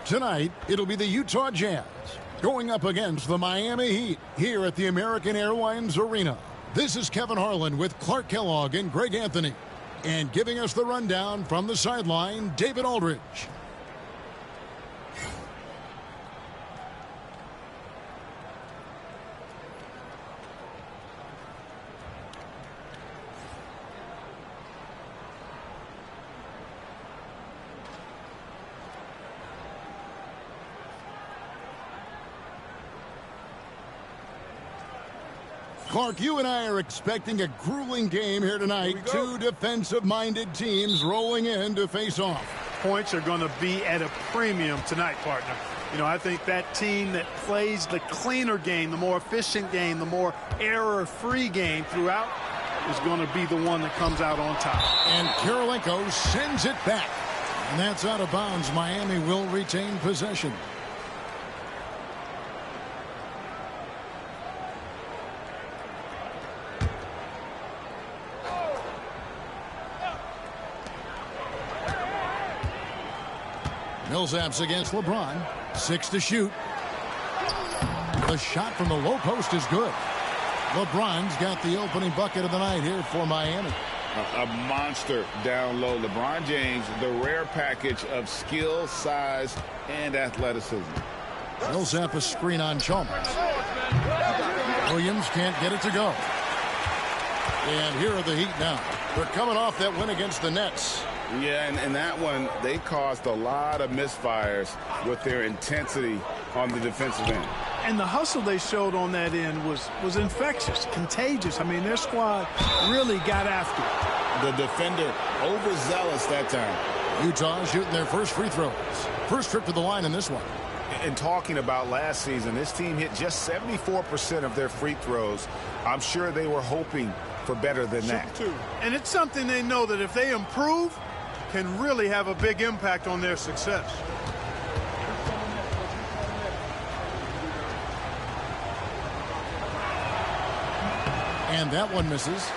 Tonight, it'll be the Utah Jazz going up against the Miami Heat here at the American Airlines Arena. This is Kevin Harlan with Clark Kellogg and Greg Anthony. And giving us the rundown from the sideline, David Aldridge. Clark, you and I are expecting a grueling game here tonight. Two defensive-minded teams rolling in to face off. Points are going to be at a premium tonight, partner. You know, I think that team that plays the cleaner game, the more efficient game, the more error-free game throughout is going to be the one that comes out on top. And Kirilenko sends it back. And that's out of bounds. Miami will retain possession. Millsap's against LeBron. 6 to shoot. The shot from the low post is good. LeBron's got the opening bucket of the night here for Miami. A monster down low. LeBron James, the rare package of skill, size, and athleticism. Millsap a screen on Chalmers. Williams can't get it to go. And here are the Heat now. They're coming off that win against the Nets. Yeah, and in that one, they caused a lot of misfires with their intensity on the defensive end. And the hustle they showed on that end was infectious, contagious. I mean, their squad really got after it. The defender overzealous that time. Utah shooting their first free throws. First trip to the line in this one. And talking about last season, this team hit just 74% of their free throws. I'm sure they were hoping for better than that. And it's something they know that if they improve, can really have a big impact on their success. And that one misses.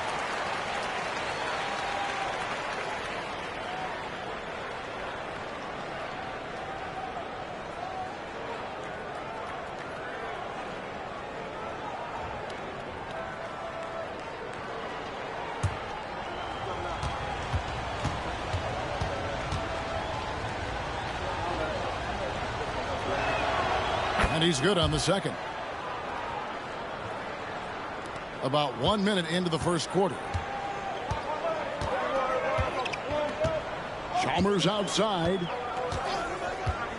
And he's good on the second. About 1 minute into the first quarter. Chalmers outside.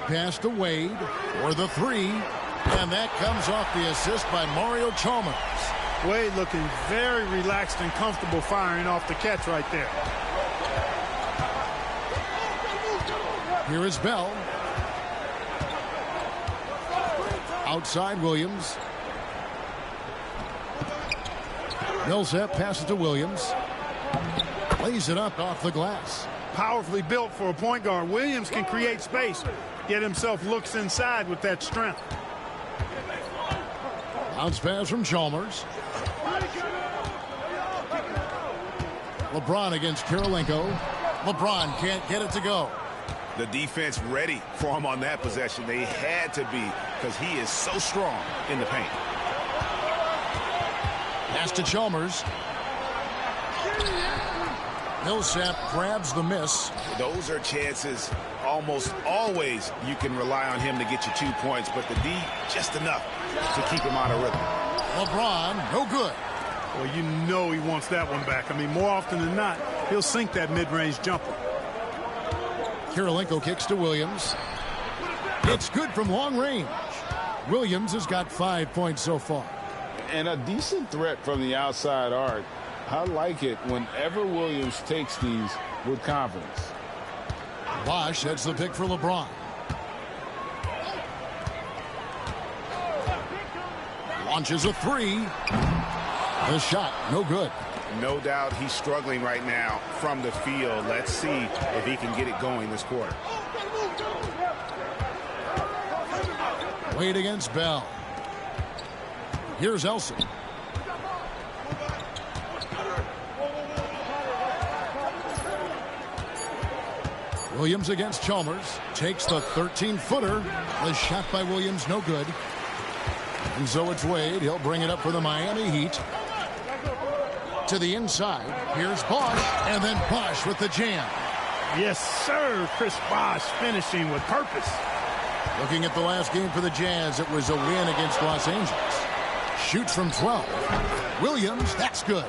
Pass to Wade for the three. And that comes off the assist by Mario Chalmers. Wade looking very relaxed and comfortable firing off the catch right there. Here is Bell. Outside Williams. Millsap passes to Williams. Lays it up off the glass. Powerfully built for a point guard. Williams can create space. Get himself looks inside with that strength. Bounce pass from Chalmers. LeBron against Kirilenko. LeBron can't get it to go. The defense ready for him on that possession. They had to be because he is so strong in the paint. Pass to Chalmers. Millsap grabs the miss. Those are chances almost always you can rely on him to get you 2 points, but the D just enough to keep him out of rhythm. LeBron, no good. Well, you know he wants that one back. I mean, more often than not, he'll sink that mid-range jumper. Kirilenko kicks to Williams. It's good from long range. Williams has got 5 points so far. And a decent threat from the outside arc. I like it whenever Williams takes these with confidence. Bosh heads the pick for LeBron. Launches a three. The shot, no good. No doubt he's struggling right now from the field. Let's see if he can get it going this quarter. Wade against Bell. Here's Elson. Williams against Chalmers. Takes the 13-footer. The shot by Williams, no good. And so it's Wade. He'll bring it up for the Miami Heat. To the inside. Here's Bosch. And then Bosch with the jam. Yes, sir. Chris Bosch finishing with purpose. Looking at the last game for the Jazz, it was a win against Los Angeles. Shoots from 12. Williams, that's good.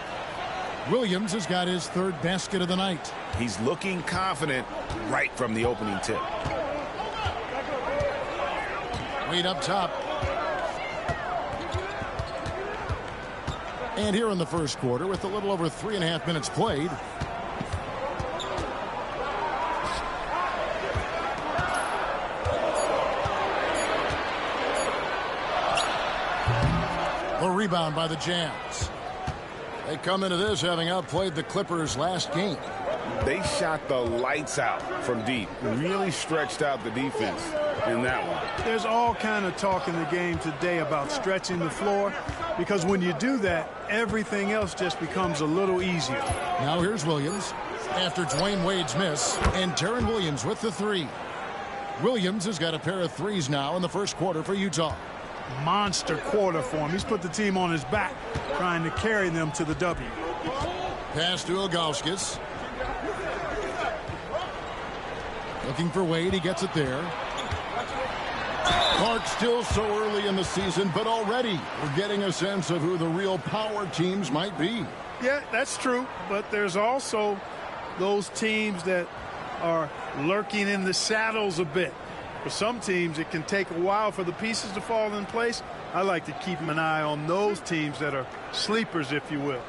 Williams has got his third basket of the night. He's looking confident right from the opening tip. Wade up top. And here in the first quarter, with a little over 3.5 minutes played, the rebound by the Jazz. They come into this having outplayed the Clippers last game. They shot the lights out from deep. Really stretched out the defense in that one. There's all kind of talk in the game today about stretching the floor, because when you do that, everything else just becomes a little easier. Now here's Williams after Dwayne Wade's miss, and Deron Williams with the three. Williams has got a pair of threes now in the first quarter for Utah. Monster quarter for him. He's put the team on his back, trying to carry them to the W. Pass to Ilgauskas. Looking for Wade. He gets it there. Clark still so early in the season, but already we're getting a sense of who the real power teams might be. Yeah, that's true. But there's also those teams that are lurking in the shadows a bit. For some teams, it can take a while for the pieces to fall in place. I like to keep an eye on those teams that are sleepers, if you will.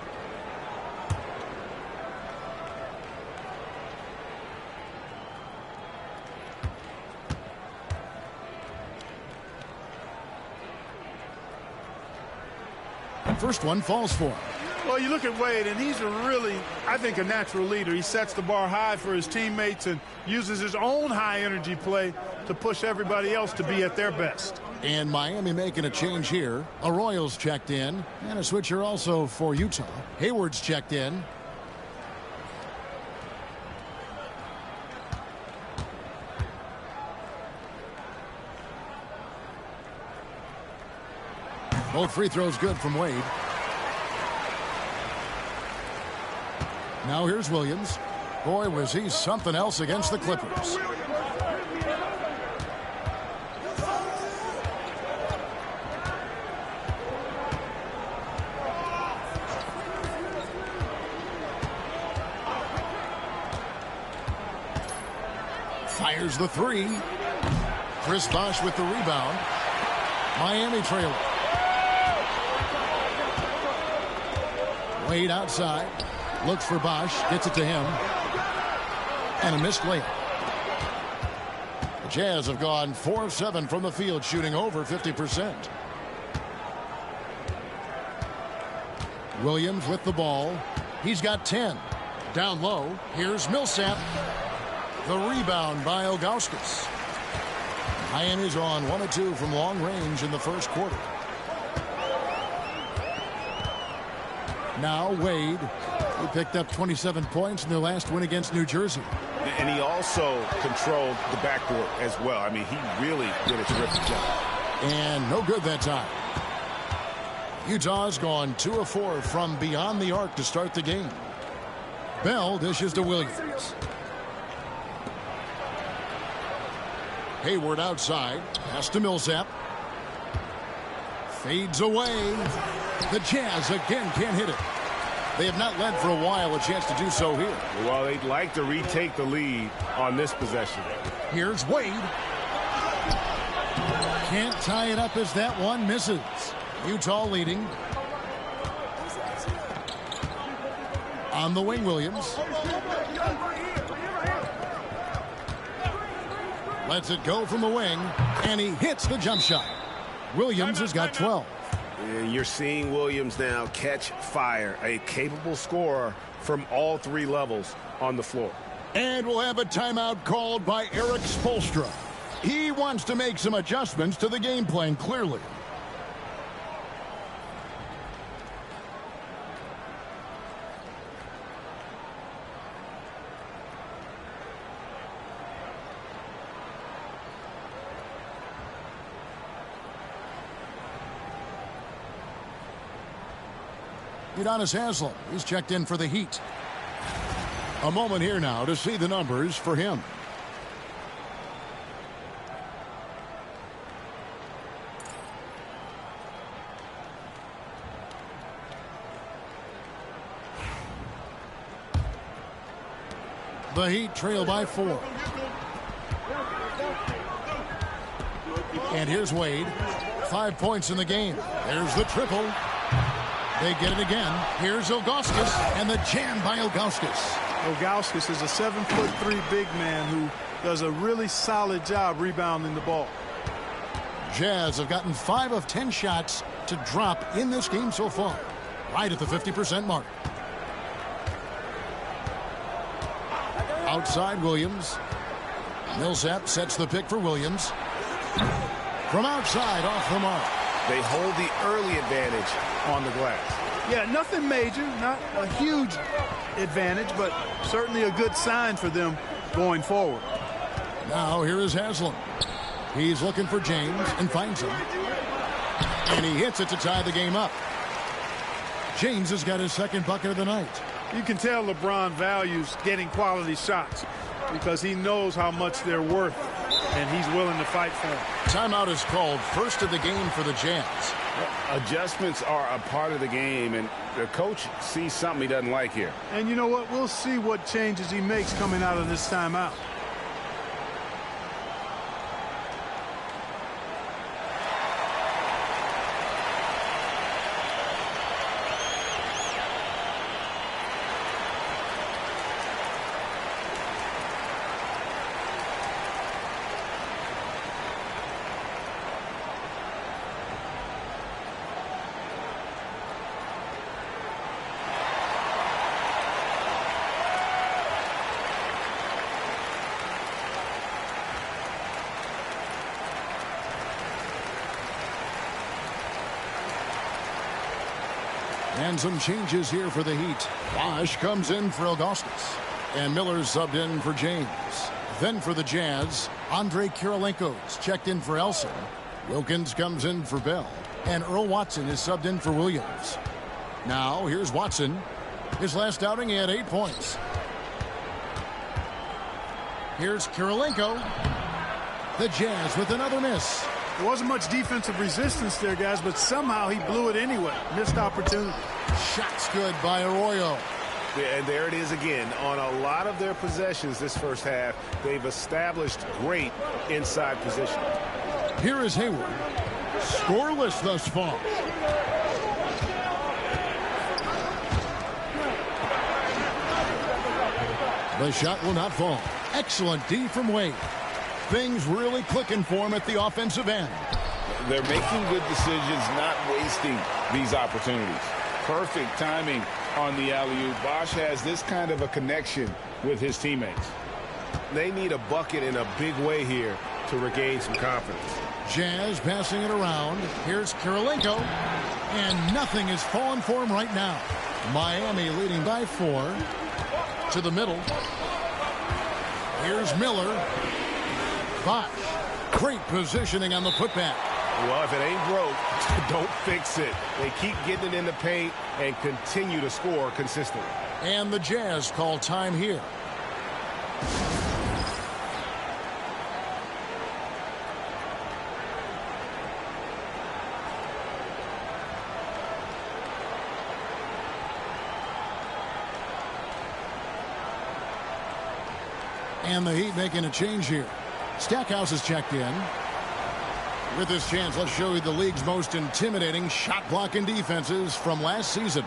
First one falls for him. Well, you look at Wade, and he's I think, a natural leader. He sets the bar high for his teammates and uses his own high-energy play to push everybody else to be at their best. And Miami making a change here. Arroyo's checked in, and a switcher also for Utah. Hayward's checked in. Both free throws good from Wade. Now here's Williams. Boy, was he something else against the Clippers. Fires the three. Chris Bosch with the rebound. Miami trailing. Wade outside. Looks for Bosch. Gets it to him. And a missed layup. The Jazz have gone 4 of 7 from the field, shooting over 50%. Williams with the ball. He's got 10. Down low. Here's Millsap. The rebound by Ilgauskas. Miami's on 1 of 2 from long range in the first quarter. Now Wade. He picked up 27 points in their last win against New Jersey. And he also controlled the backcourt as well. I mean, he really did a terrific job. And no good that time. Utah's gone 2 of 4 from beyond the arc to start the game. Bell dishes to Williams. Hayward outside. Pass to Millsap. Fades away. The Jazz again can't hit it. They have not led for a while. A chance to do so here. Well, they'd like to retake the lead on this possession. Here's Wade. Can't tie it up as that one misses. Utah leading. On the wing, Williams. Lets it go from the wing, and he hits the jump shot. Williams has got 12. And you're seeing Williams now catch fire, a capable scorer from all 3 levels on the floor. And we'll have a timeout called by Eric Spoelstra. He wants to make some adjustments to the game plan, clearly. Udonis Haslem, he's checked in for the Heat. A moment here now to see the numbers for him. The Heat trail by 4. And here's Wade. 5 points in the game. There's the triple. They get it again. Here's Ilgauskas, and the jam by Ilgauskas. Ilgauskas is a 7'3" big man who does a really solid job rebounding the ball. Jazz have gotten 5 of 10 shots to drop in this game so far. Right at the 50% mark. Outside Williams. Millsap sets the pick for Williams. From outside, off the mark. They hold the early advantage on the glass. Yeah, nothing major, not a huge advantage, but certainly a good sign for them going forward. Now here is Haslem. He's looking for James and finds him. And he hits it to tie the game up. James has got his second bucket of the night. You can tell LeBron values getting quality shots because he knows how much they're worth, and he's willing to fight for them. Timeout is called, first of the game for the Jazz. Adjustments are a part of the game, and the coach sees something he doesn't like here. And you know what? We'll see what changes he makes coming out of this timeout. And some changes here for the Heat. Bosh comes in for Ilgauskas. And Miller's subbed in for James. Then for the Jazz, Andre Kirilenko's checked in for Elson. Wilkins comes in for Bell. And Earl Watson is subbed in for Williams. Now here's Watson. His last outing, he had 8 points. Here's Kirilenko. The Jazz with another miss. There wasn't much defensive resistance there, guys, but somehow he blew it anyway. Missed opportunity. Shots good by Arroyo. And there it is again. On a lot of their possessions this first half, they've established great inside position. Here is Hayward. Scoreless thus far. The shot will not fall. Excellent D from Wade. Things really clicking for him at the offensive end. They're making good decisions, not wasting these opportunities. Perfect timing on the alley-oop. Bosh has this kind of a connection with his teammates. They need a bucket in a big way here to regain some confidence. Jazz passing it around. Here's Kirilenko. And nothing is falling for him right now. Miami leading by 4. To the middle. Here's Miller. Bosh. Great positioning on the putback. Well, if it ain't broke, don't fix it. They keep getting it in the paint and continue to score consistently. And the Jazz call time here. And the Heat making a change here. Stackhouse is checked in. With this chance, let's show you the league's most intimidating shot blocking defenses from last season.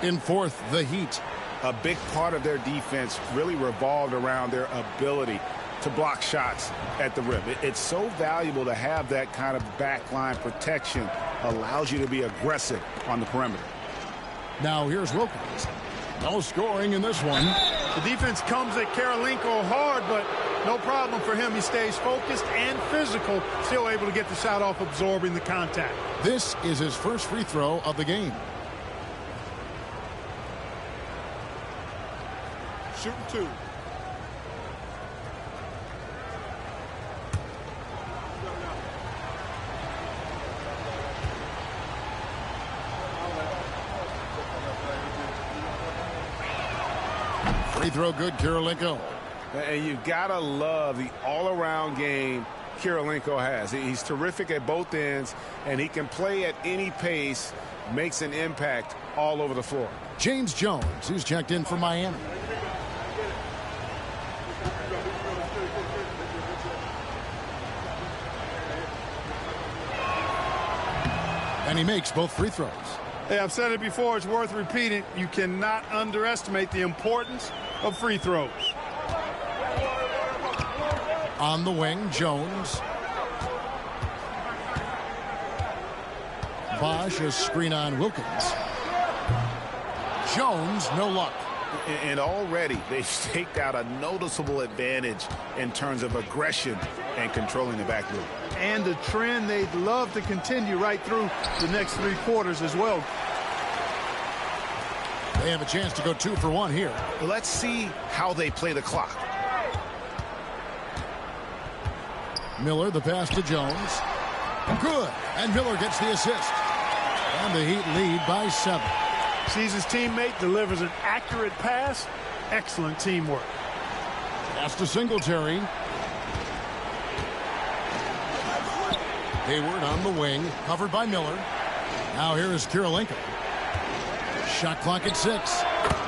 In fourth, the Heat. A big part of their defense really revolved around their ability to block shots at the rim. It's so valuable to have that kind of backline protection. Allows you to be aggressive on the perimeter. Now here's Wilkins. No scoring in this one. The defense comes at Kirilenko hard, but no problem for him. He stays focused and physical, still able to get the shot off, absorbing the contact. This is his first free throw of the game. Shooting 2. Free throw good, Kirilenko. And you've got to love the all-around game Kirilenko has. He's terrific at both ends, and he can play at any pace, makes an impact all over the floor. James Jones, who's checked in for Miami. And he makes both free throws. Hey, I've said it before, it's worth repeating. You cannot underestimate the importance of free throws. On the wing, Jones. Bosch, a screen on Wilkins. Jones, no luck. And already they've staked out a noticeable advantage in terms of aggression and controlling the backboard. And a trend they'd love to continue right through the next 3 quarters as well. They have a chance to go 2 for 1 here. Let's see how they play the clock. Miller, the pass to Jones. Good. And Miller gets the assist. And the Heat lead by 7. Sees his teammate, delivers an accurate pass. Excellent teamwork. Pass to Singletary. Hayward on the wing, covered by Miller. Now here is Kirilenko. Shot clock at 6.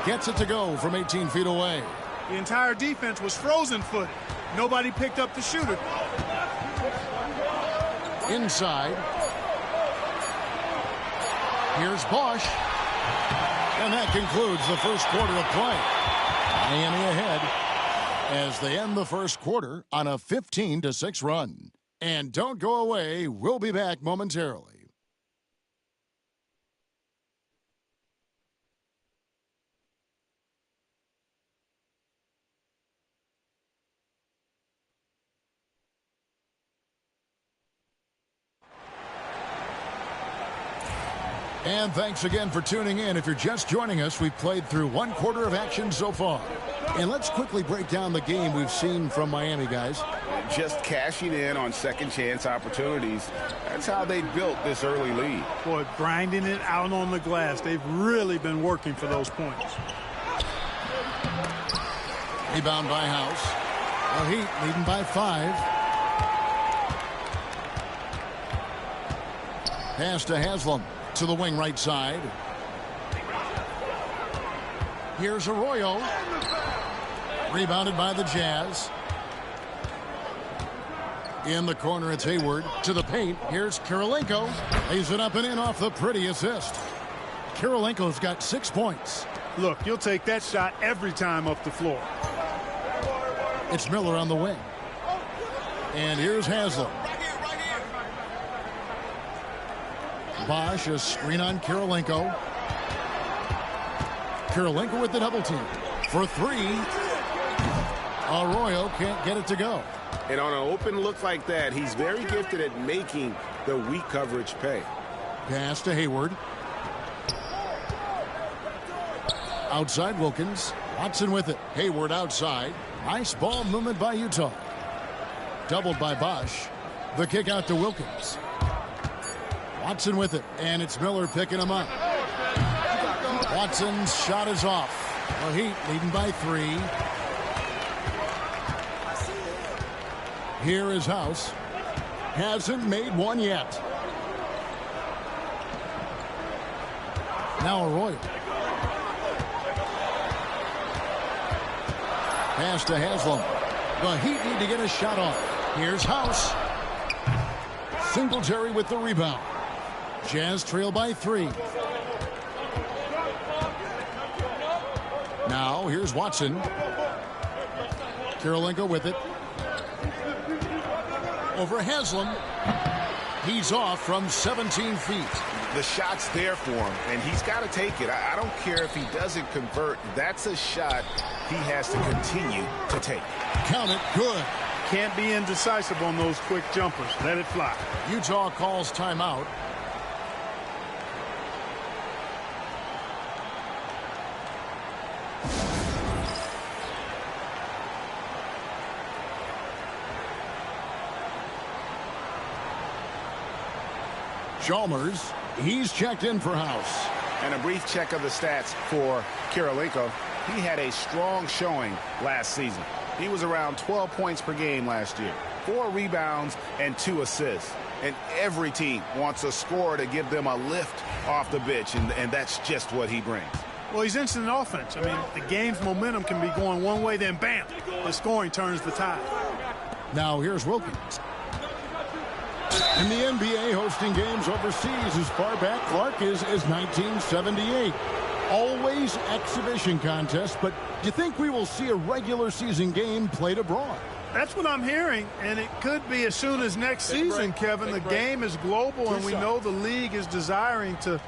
Gets it to go from 18 feet away. The entire defense was frozen-footed. Nobody picked up the shooter. Inside. Here's Bosch. And that concludes the first quarter of play. Miami ahead as they end the first quarter on a 15-6 run. And don't go away. We'll be back momentarily. And thanks again for tuning in. If you're just joining us, we've played through 1 quarter of action so far. And let's quickly break down the game we've seen from Miami, guys. Just cashing in on second chance opportunities. That's how they built this early lead. Boy, grinding it out on the glass. They've really been working for those points. Rebound by House. The Heat leading by 5. Pass to Haslam. To the wing right side. Here's Arroyo. Rebounded by the Jazz. In the corner, it's Hayward. To the paint. Here's Kirilenko. Lays it up and in off the pretty assist. Kirilenko's got 6 points. Look, you'll take that shot every time up the floor. It's Miller on the wing. And here's Haslam. Bosch, a screen on Kirilenko. Kirilenko with the double team. For 3. Arroyo can't get it to go. And on an open look like that, he's very gifted at making the weak coverage pay. Pass to Hayward. Outside Wilkins. Watson with it. Hayward outside. Nice ball movement by Utah. Doubled by Bosch. The kick out to Wilkins. Watson with it, and it's Miller picking him up. Watson's shot is off. The Heat leading by 3. Here is House. Hasn't made one yet. Now Arroyo. Pass to Haslam. The Heat need to get a shot off. Here's House. Singletary with the rebound. Jazz trail by 3. Now here's Watson. Kirilenko with it. Over Haslam. He's off from 17 feet. The shot's there for him, and he's got to take it. I don't care if he doesn't convert. That's a shot he has to continue to take. Count it. Good. Can't be indecisive on those quick jumpers. Let it fly. Utah calls timeout. Chalmers, he's checked in for House. And a brief check of the stats for Kirilenko. He had a strong showing last season. He was around 12 points per game last year, 4 rebounds and 2 assists. And every team wants a scorer to give them a lift off the bench, and that's just what he brings. Well, he's instant offense. I mean, the game's momentum can be going one way, then bam, the scoring turns the tide. Now here's Wilkins. In the NBA, hosting games overseas as far back, Clark, is 1978. Always exhibition contests, but do you think we will see a regular season game played abroad? That's what I'm hearing, and it could be as soon as next season, Kevin. The game is global, and we know the league is desiring to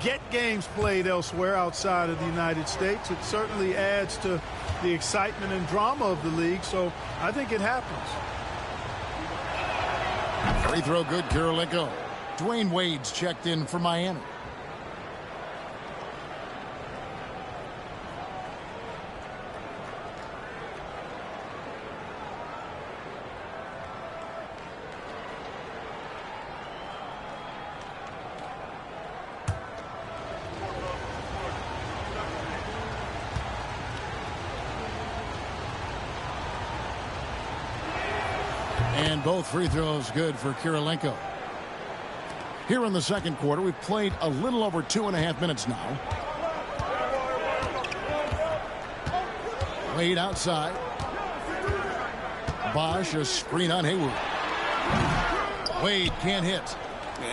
get games played elsewhere outside of the United States. It certainly adds to the excitement and drama of the league, so I think it happens. Free throw good, Kirilenko. Dwayne Wade's checked in for Miami. And both free throws good for Kirilenko. Here in the second quarter, we've played a little over 2.5 minutes now. Wade outside. Bosch, a screen on Hayward. Wade can't hit.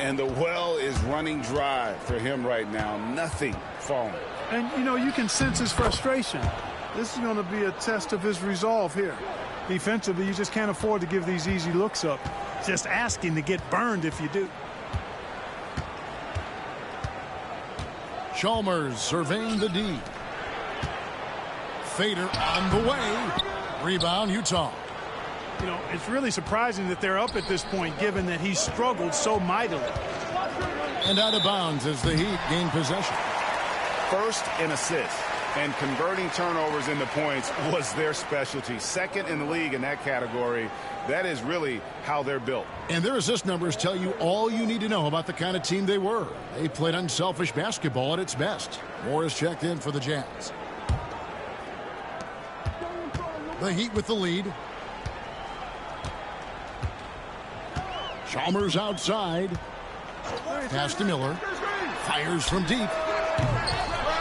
And the well is running dry for him right now. Nothing falling. And, you know, you can sense his frustration. This is going to be a test of his resolve here. Defensively, you just can't afford to give these easy looks up. Just asking to get burned if you do. Chalmers surveying the D. Fader on the way. Rebound, Utah. You know, it's really surprising that they're up at this point, given that he struggled so mightily. And out of bounds as the Heat gain possession. First in assists. And converting turnovers into points was their specialty. Second in the league in that category. That is really how they're built. And their assist numbers tell you all you need to know about the kind of team they were. They played unselfish basketball at its best. Moore is checked in for the Jazz. The Heat with the lead. Chalmers outside. Pass to Miller. Fires from deep.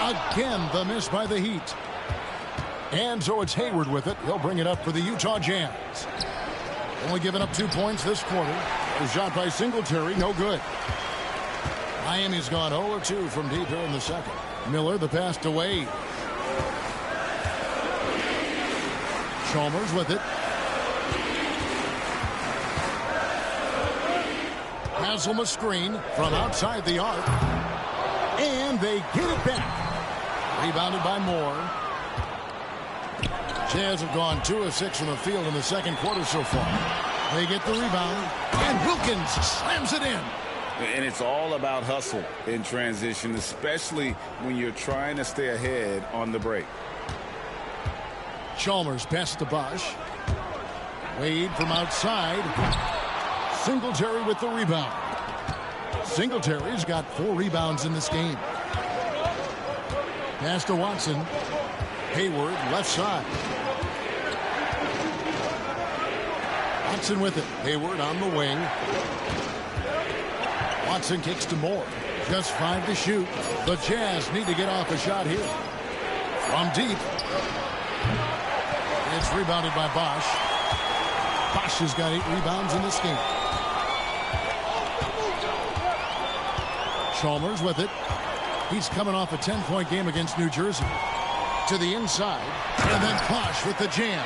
Again, the miss by the Heat. And so it's Hayward with it. He'll bring it up for the Utah Jazz. Only giving up 2 points this quarter. A shot by Singletary, no good. Miami's gone 0-2 from deep here in the second. Miller, the pass to Wade. Chalmers with it. Haslam screen from outside the arc. And they get it back. Rebounded by Moore. Jazz have gone 2 of 6 from the field in the second quarter so far. They get the rebound, and Wilkins slams it in. And it's all about hustle in transition, especially when you're trying to stay ahead on the break. Chalmers passes to Bosch. Wade from outside. Singletary with the rebound. Singletary's got 4 rebounds in this game. Pass to Watson. Hayward, left side. Watson with it. Hayward on the wing. Watson kicks to Moore. Just 5 to shoot. The Jazz need to get off a shot here. From deep. It's rebounded by Bosch. Bosch has got 8 rebounds in this game. Chalmers with it. He's coming off a 10-point game against New Jersey. To the inside. And then Bosch with the jam.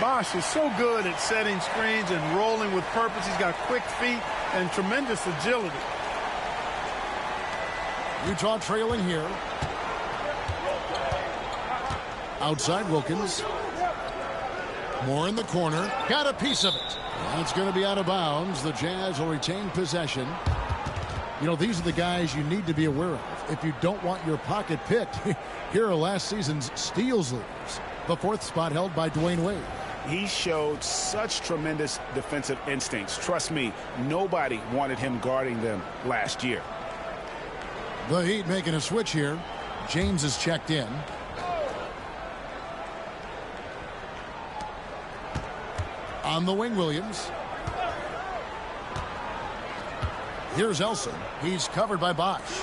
Bosch is so good at setting screens and rolling with purpose. He's got quick feet and tremendous agility. Utah trailing here. Outside Wilkins. More in the corner. Got a piece of it. That's going to be out of bounds. The Jazz will retain possession. You know, these are the guys you need to be aware of if you don't want your pocket picked. Here are last season's steals leaders. The 4th spot held by Dwayne Wade. He showed such tremendous defensive instincts. Trust me, nobody wanted him guarding them last year. The Heat making a switch here. James is checked in. On the wing, Williams. Here's Elson. He's covered by Bosch.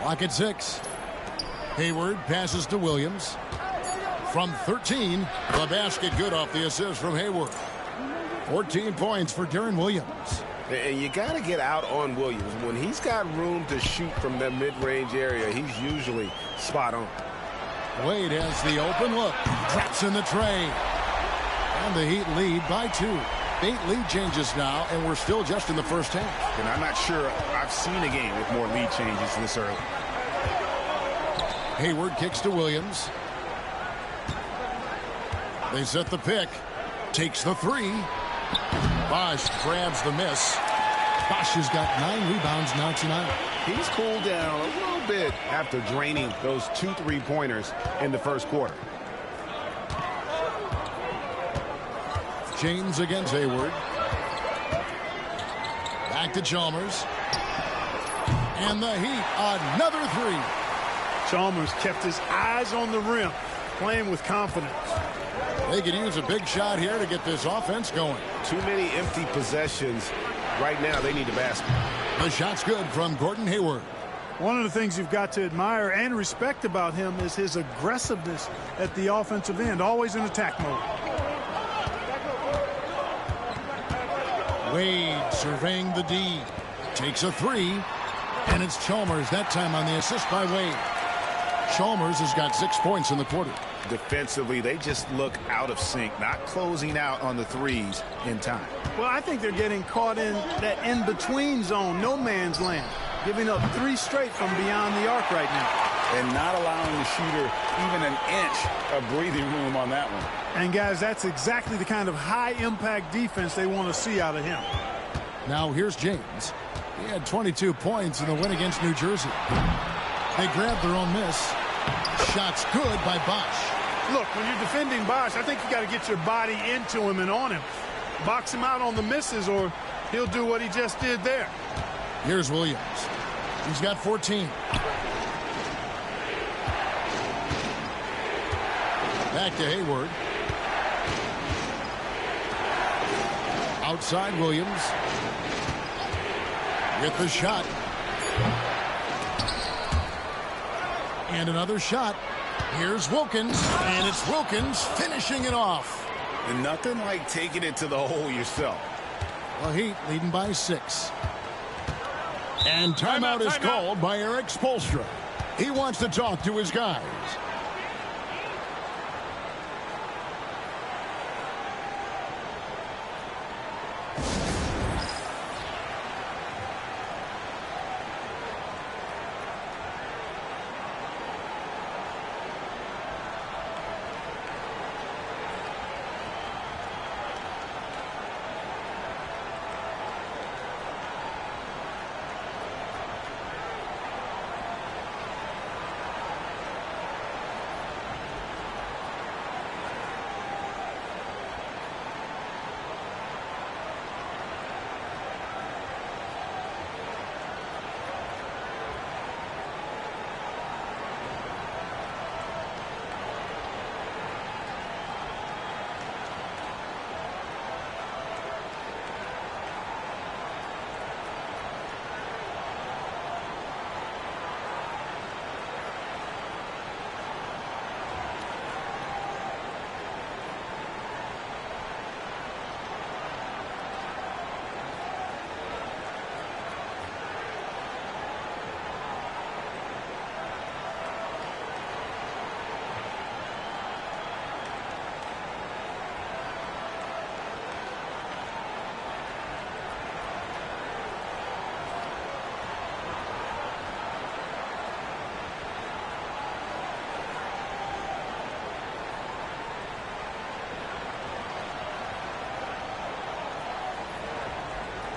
Clock at 6. Hayward passes to Williams. From 13, the basket good off the assist from Hayward. 14 points for Deron Williams. And you got to get out on Williams. When he's got room to shoot from that mid-range area, he's usually spot on. Wade has the open look. Drops in the tray. And the Heat lead by 2. 8 lead changes now, and we're still just in the first half. And I'm not sure I've seen a game with more lead changes this early. Hayward kicks to Williams. They set the pick. Takes the 3. Bosch grabs the miss. Bosch has got 9 rebounds now tonight. He's cooled down a little bit after draining those 2 3-pointers in the first quarter. James against Hayward. Back to Chalmers. And the Heat, another 3. Chalmers kept his eyes on the rim, playing with confidence. They could use a big shot here to get this offense going. Too many empty possessions. Right now, they need a basket. The shot's good from Gordon Hayward. One of the things you've got to admire and respect about him is his aggressiveness at the offensive end, always in attack mode. Wade surveying the D. Takes a 3. And it's Chalmers that time on the assist by Wade. Chalmers has got 6 points in the quarter. Defensively, they just look out of sync, not closing out on the threes in time. Well, I think they're getting caught in that in-between zone, no man's land, giving up 3 straight from beyond the arc right now. And not allowing the shooter even an inch of breathing room on that one. And, guys, that's exactly the kind of high-impact defense they want to see out of him. Now here's James. He had 22 points in the win against New Jersey. They grabbed their own miss. Shot's good by Bosch. Look, when you're defending Bosch, I think you got to get your body into him and on him. Box him out on the misses or he'll do what he just did there. Here's Williams. He's got 14. Back to Hayward. Outside Williams. With the shot. And another shot. Here's Wilkins. And it's Wilkins finishing it off. And nothing like taking it to the hole yourself. The Heat leading by 6. And timeout is called by Eric Spoelstra. He wants to talk to his guys.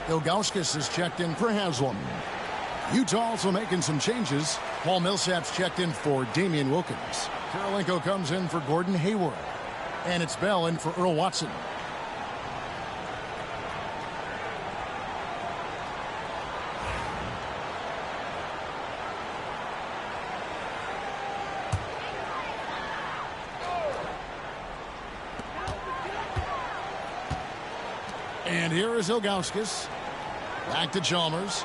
Ilgauskas is checked in for Haslam. Utah also making some changes. Paul Millsap's checked in for Damian Wilkins. Karolinko comes in for Gordon Hayward. And it's Bell in for Earl Watson. And here is Ilgauskas. Back to Chalmers.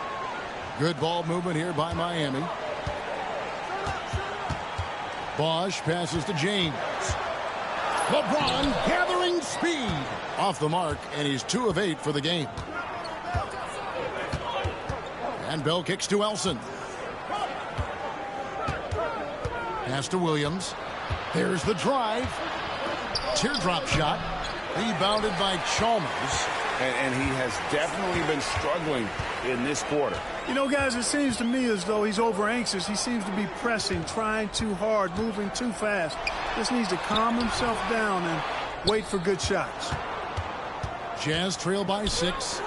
Good ball movement here by Miami. Bosch passes to James. LeBron gathering speed. Off the mark, and he's 2 of 8 for the game. And Bell kicks to Elson. Pass to Williams. There's the drive. Teardrop shot. Rebounded by Chalmers. And he has definitely been struggling in this quarter. You know, guys, it seems to me as though he's over anxious. He seems to be pressing, trying too hard, moving too fast. Just needs to calm himself down and wait for good shots. Jazz trail by 6.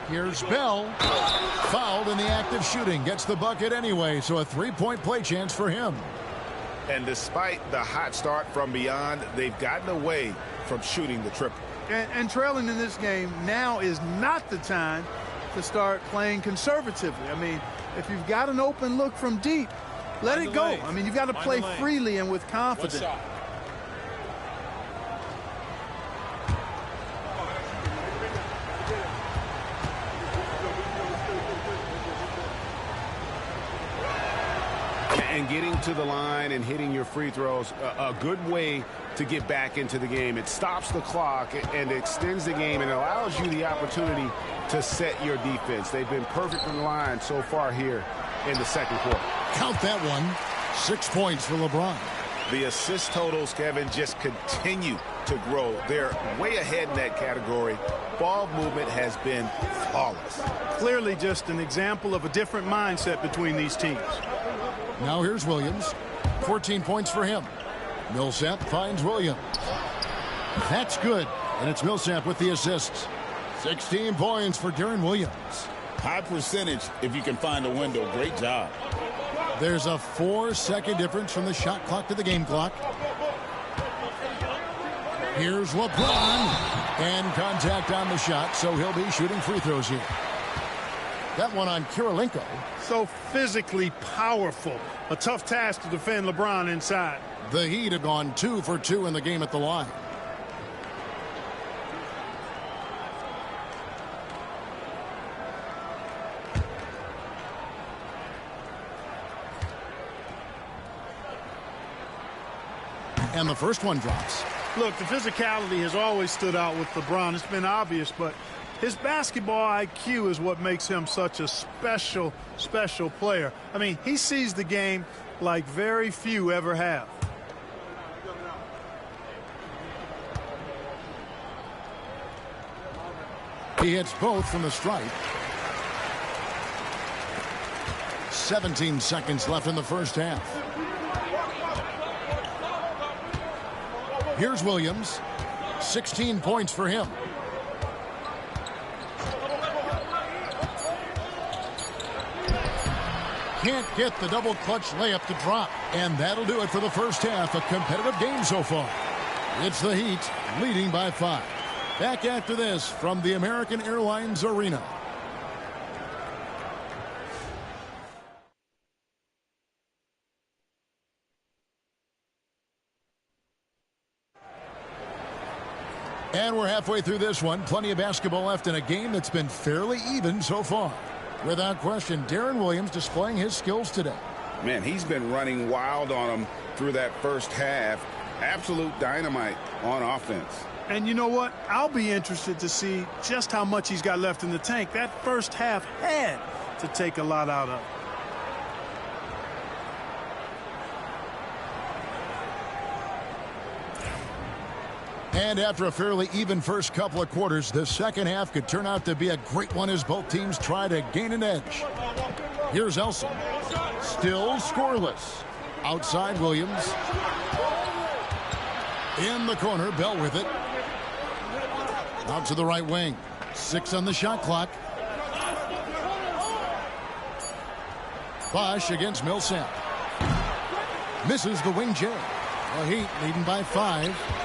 Here's Bell. Fouled in the act of shooting. Gets the bucket anyway, so a 3-point play chance for him. And despite the hot start from beyond, they've gotten away from shooting the triple. And trailing in this game now is not the time to start playing conservatively. I mean, if you've got an open look from deep, let it go. I mean, you've got to play freely and with confidence. And getting to the line and hitting your free throws, a good way to get back into the game. It stops the clock and extends the game and allows you the opportunity to set your defense. They've been perfect from the line so far here in the second quarter. Count that one. 6 points for LeBron. The assist totals, Kevin, just continue to grow. They're way ahead in that category. Ball movement has been flawless. Clearly just an example of a different mindset between these teams. Now here's Williams. 14 points for him. Millsap finds Williams. That's good. And it's Millsap with the assists. 16 points for Deron Williams. High percentage if you can find a window. Great job. There's a 4-second difference from the shot clock to the game clock. Here's LeBron. And contact on the shot, so he'll be shooting free throws here. That one on Kirilenko. So physically powerful. A tough task to defend LeBron inside. The Heat have gone 2 for 2 in the game at the line. And the first one drops. Look, the physicality has always stood out with LeBron. It's been obvious, but his basketball IQ is what makes him such a special player. I mean, he sees the game like very few ever have. He hits both from the stripe. 17 seconds left in the first half. Here's Williams. 16 points for him. Can't get the double clutch layup to drop. And that'll do it for the first half. A competitive game so far. It's the Heat leading by 5. Back after this from the American Airlines Arena. And we're halfway through this one. Plenty of basketball left in a game that's been fairly even so far. Without question, Deron Williams displaying his skills today. Man, he's been running wild on him through that first half. Absolute dynamite on offense. And you know what? I'll be interested to see just how much he's got left in the tank. That first half had to take a lot out of. And after a fairly even first couple of quarters, the second half could turn out to be a great one as both teams try to gain an edge. Here's Elson. Still scoreless. Outside Williams. In the corner, Bell with it. Out to the right wing. 6 on the shot clock. Bosch against Millsap. Misses the wing J. The Heat leading by 5.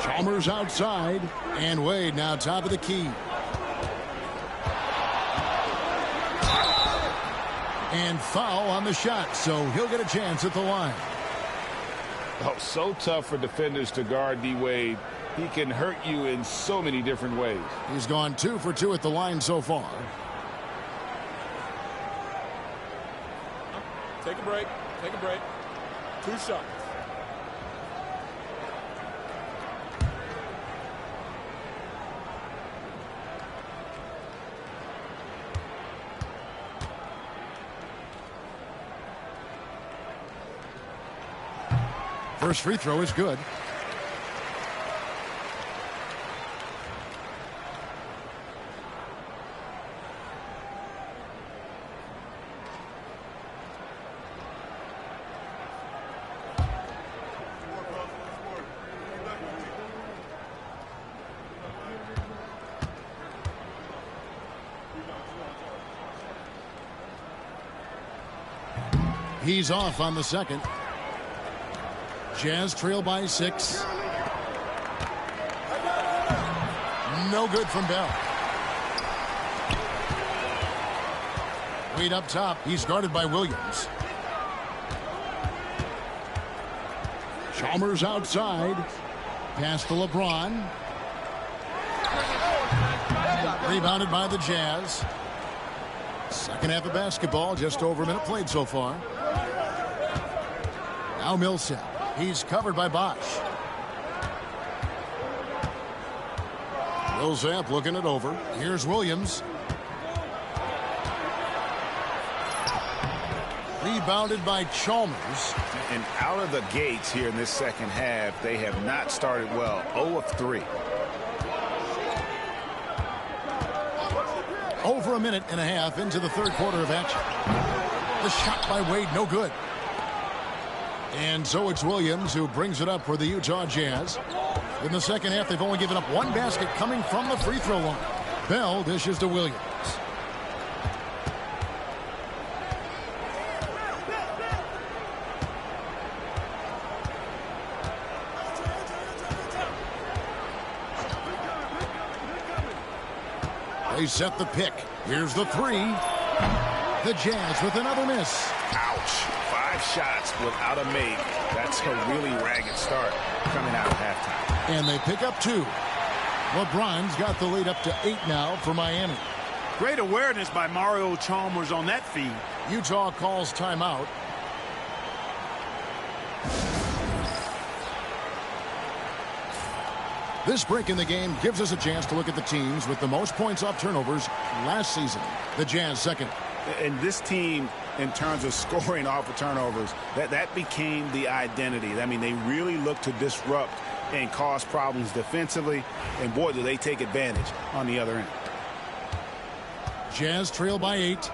Chalmers outside. And Wade now top of the key. And foul on the shot, so he'll get a chance at the line. Oh, so tough for defenders to guard D-Wade. He can hurt you in so many different ways. He's gone 2 for 2 at the line so far. Take a break. Take a break. 2 shots. First free throw is good. He's off on the second. Jazz trail by 6. No good from Bell. Wade up top. He's guarded by Williams. Chalmers outside. Pass to LeBron. Rebounded by the Jazz. Second half of basketball. Just over a minute played so far. Now Millsap. He's covered by Bosch. Millsap looking it over. Here's Williams. Rebounded by Chalmers. And out of the gates here in this second half, they have not started well. 0 of 3. Over a minute and a half into the third quarter of action. The shot by Wade, no good. And so it's Williams who brings it up for the Utah Jazz. In the second half, they've only given up 1 basket coming from the free throw line. Bell dishes to Williams. They set the pick. Here's the 3. The Jazz with another miss. Ouch. 5 shots without a make. That's a really ragged start coming out of halftime. And they pick up 2. LeBron's got the lead up to 8 now for Miami. Great awareness by Mario Chalmers on that feed. Utah calls timeout. This break in the game gives us a chance to look at the teams with the most points off turnovers last season. The Jazz second. And this team, in terms of scoring off of turnovers, that became the identity. I mean, they really look to disrupt and cause problems defensively. And, boy, do they take advantage on the other end. Jazz trail by 8.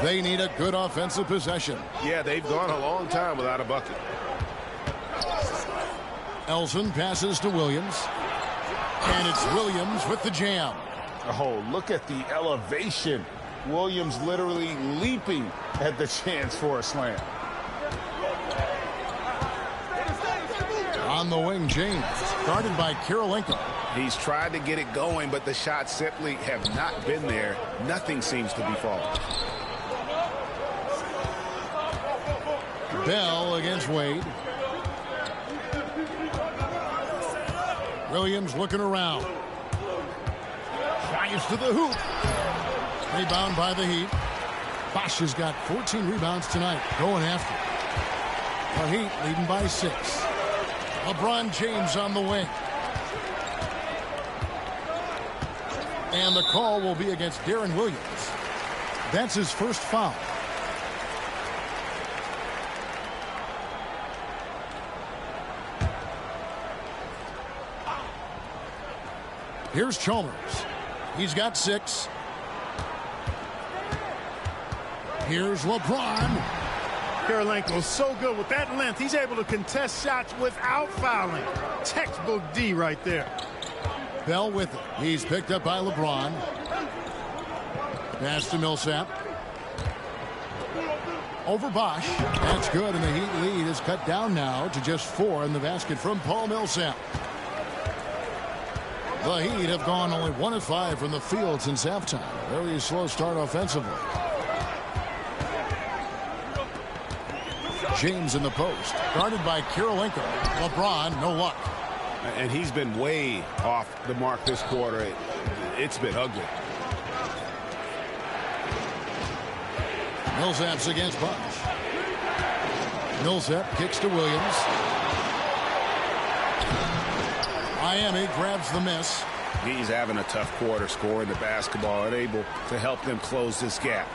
They need a good offensive possession. Yeah, they've gone a long time without a bucket. Elson passes to Williams. And it's Williams with the jam. Oh, look at the elevation. Williams literally leaping at the chance for a slam. On the wing, James, guarded by Kirilenko. He's tried to get it going, but the shots simply have not been there. Nothing seems to be falling. Bell against Wade. Williams looking around. Fires to the hoop. Rebound by the Heat. Bosch has got 14 rebounds tonight. Going after it. The Heat leading by 6. LeBron James on the wing. And the call will be against Deron Williams. That's his first foul. Here's Chalmers. He's got 6. Here's LeBron. Kirilenko so good with that length. He's able to contest shots without fouling. Textbook D right there. Bell with it. He's picked up by LeBron. Pass to Millsap. Over Bosch. That's good, and the Heat lead is cut down now to just 4 in the basket from Paul Millsap. The Heat have gone only 1 of 5 from the field since halftime. Very slow start offensively. James in the post, guarded by Kirilenko. LeBron, no luck. And he's been way off the mark this quarter. It's been ugly. Millsap's against Bush. Millsap kicks to Williams. Miami grabs the miss. He's having a tough quarter scoring the basketball and able to help them close this gap.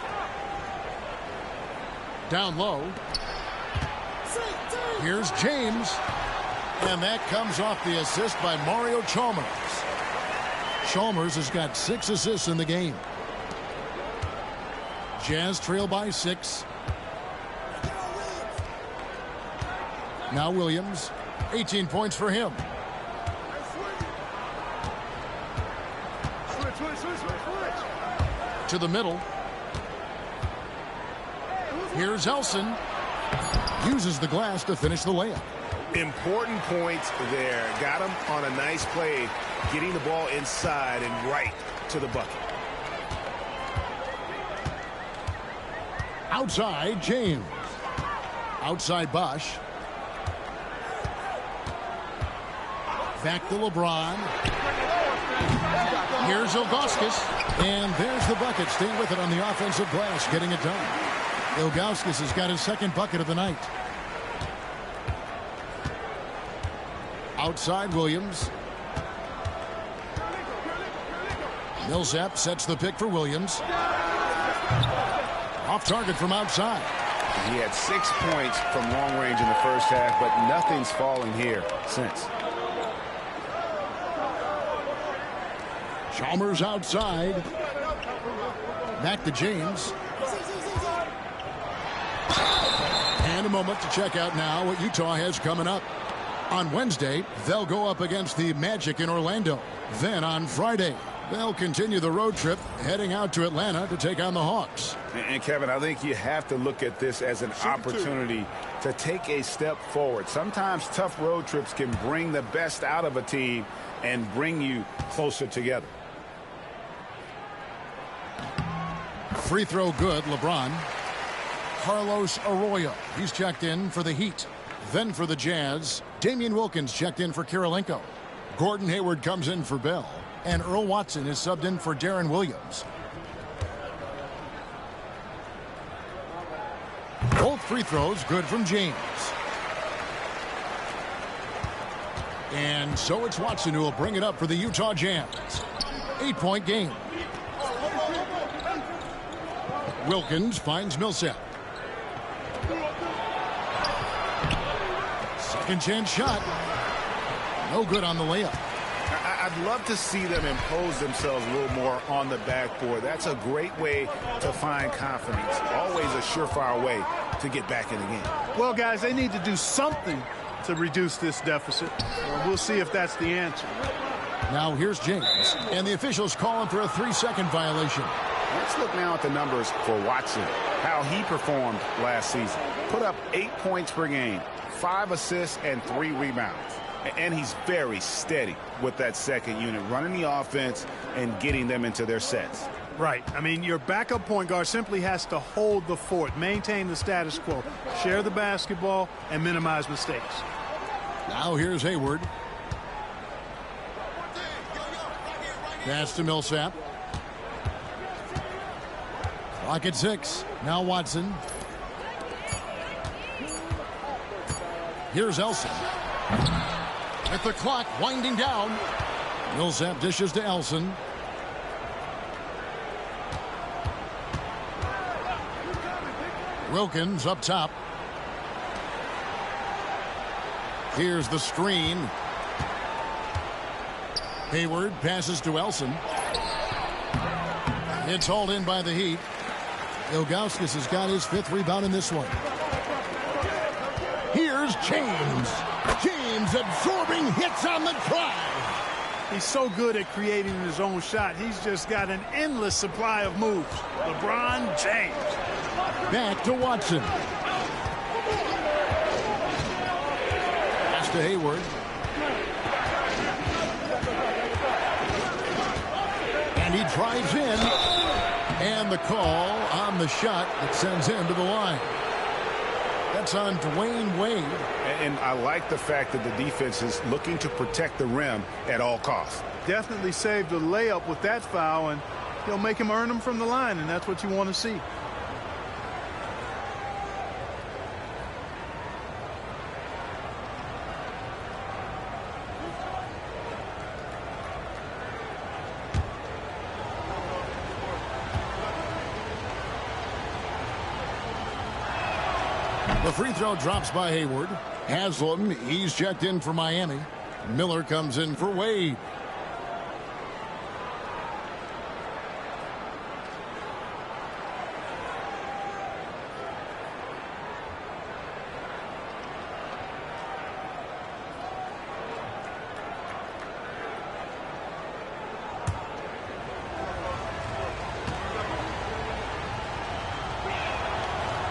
Down low. Here's James. And that comes off the assist by Mario Chalmers. Chalmers has got 6 assists in the game. Jazz trail by 6. Now Williams. 18 points for him. To the middle. Here's Elson. Uses the glass to finish the layup. Important points there. Got him on a nice play, getting the ball inside and right to the bucket. Outside, James. Outside, Bosh. Back to LeBron. Here's Ilgauskas. And there's the bucket. Staying with it on the offensive glass, getting it done. Ilgauskas has got his second bucket of the night. Outside, Williams. Millsap sets the pick for Williams. Off target from outside. He had 6 points from long range in the first half, but nothing's falling here since. Chalmers outside. Back to James. And a moment to check out now what Utah has coming up. On Wednesday, they'll go up against the Magic in Orlando. Then on Friday, they'll continue the road trip, heading out to Atlanta to take on the Hawks. And Kevin, I think you have to look at this as an opportunity to take a step forward. Sometimes tough road trips can bring the best out of a team and bring you closer together. Free throw good, LeBron. Carlos Arroyo, he's checked in for the Heat. Then for the Jazz, Damian Wilkins checked in for Kirilenko. Gordon Hayward comes in for Bell. And Earl Watson is subbed in for Deron Williams. Both free throws good from James. And so it's Watson who will bring it up for the Utah Jazz. 8-point game. Wilkins finds Millsap. Second chance shot. No good on the layup. I'd love to see them impose themselves a little more on the backboard. That's a great way to find confidence. Always a surefire way to get back in the game. Well, guys, they need to do something to reduce this deficit. We'll see if that's the answer. Now here's James. And the officials call him for a 3-second violation. Let's look now at the numbers for Watson, how he performed last season. Put up 8 points per game, 5 assists, and 3 rebounds. And he's very steady with that second unit, running the offense and getting them into their sets. Right. I mean, your backup point guard simply has to hold the fort, maintain the status quo, share the basketball, and minimize mistakes. Now here's Hayward. Pass to Millsap. Clock at 6. Now Watson. Here's Elson. At the clock, winding down. Millsap dishes to Elson. Wilkins up top. Here's the screen. Hayward passes to Elson. It's hauled in by the Heat. Ilgauskas has got his 5th rebound in this one. Here's James. James absorbing hits on the drive. He's so good at creating his own shot. He's just got an endless supply of moves. LeBron James. Back to Watson. Pass to Hayward. And he drives in. And the call on the shot that sends him to the line. That's on Dwayne Wade. And I like the fact that the defense is looking to protect the rim at all costs. Definitely saved a layup with that foul, and he'll make him earn them from the line, and that's what you want to see. The free throw drops by Hayward. Haslam, he's checked in for Miami. Miller comes in for Wade.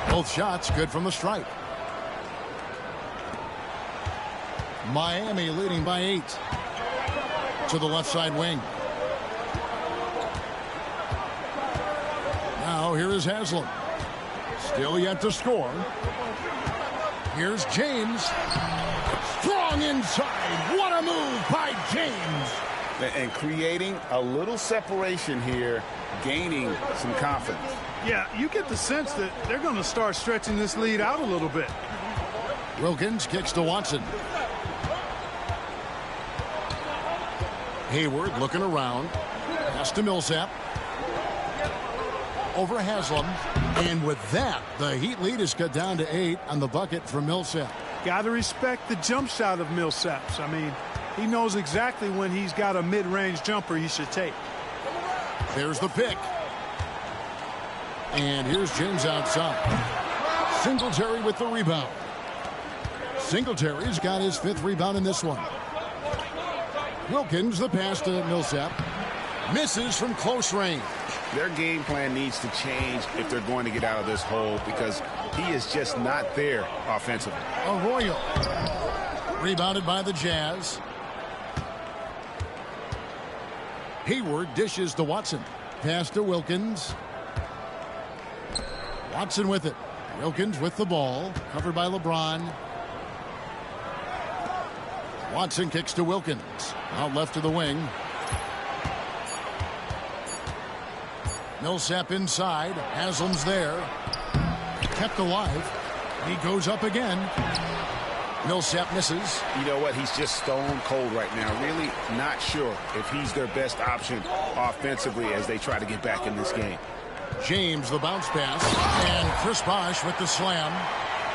Both shots good from the stripe. Miami leading by 8. To the left side wing. Now here is Haslam. Still yet to score. Here's James. Strong inside. What a move by James. And creating a little separation here, gaining some confidence. Yeah, you get the sense that they're going to start stretching this lead out a little bit. Wilkins kicks to Watson. Hayward looking around. Pass to Millsap. Over Haslam. And with that, the Heat lead is cut down to 8 on the bucket from Millsap. Got to respect the jump shot of Millsap's. I mean, he knows exactly when he's got a mid-range jumper he should take. There's the pick. And here's James outside. Singletary with the rebound. Singletary's got his 5th rebound in this one. Wilkins, the pass to Millsap. Misses from close range. Their game plan needs to change if they're going to get out of this hole because he is just not there offensively. Arroyo. Rebounded by the Jazz. Hayward dishes to Watson. Pass to Wilkins. Watson with it. Wilkins with the ball. Covered by LeBron. Watson kicks to Wilkins. Out left to the wing. Millsap inside. Haslam's there. Kept alive. He goes up again. Millsap misses. You know what? He's just stone cold right now. Really not sure if he's their best option offensively as they try to get back in this game. James, the bounce pass. And Chris Bosh with the slam.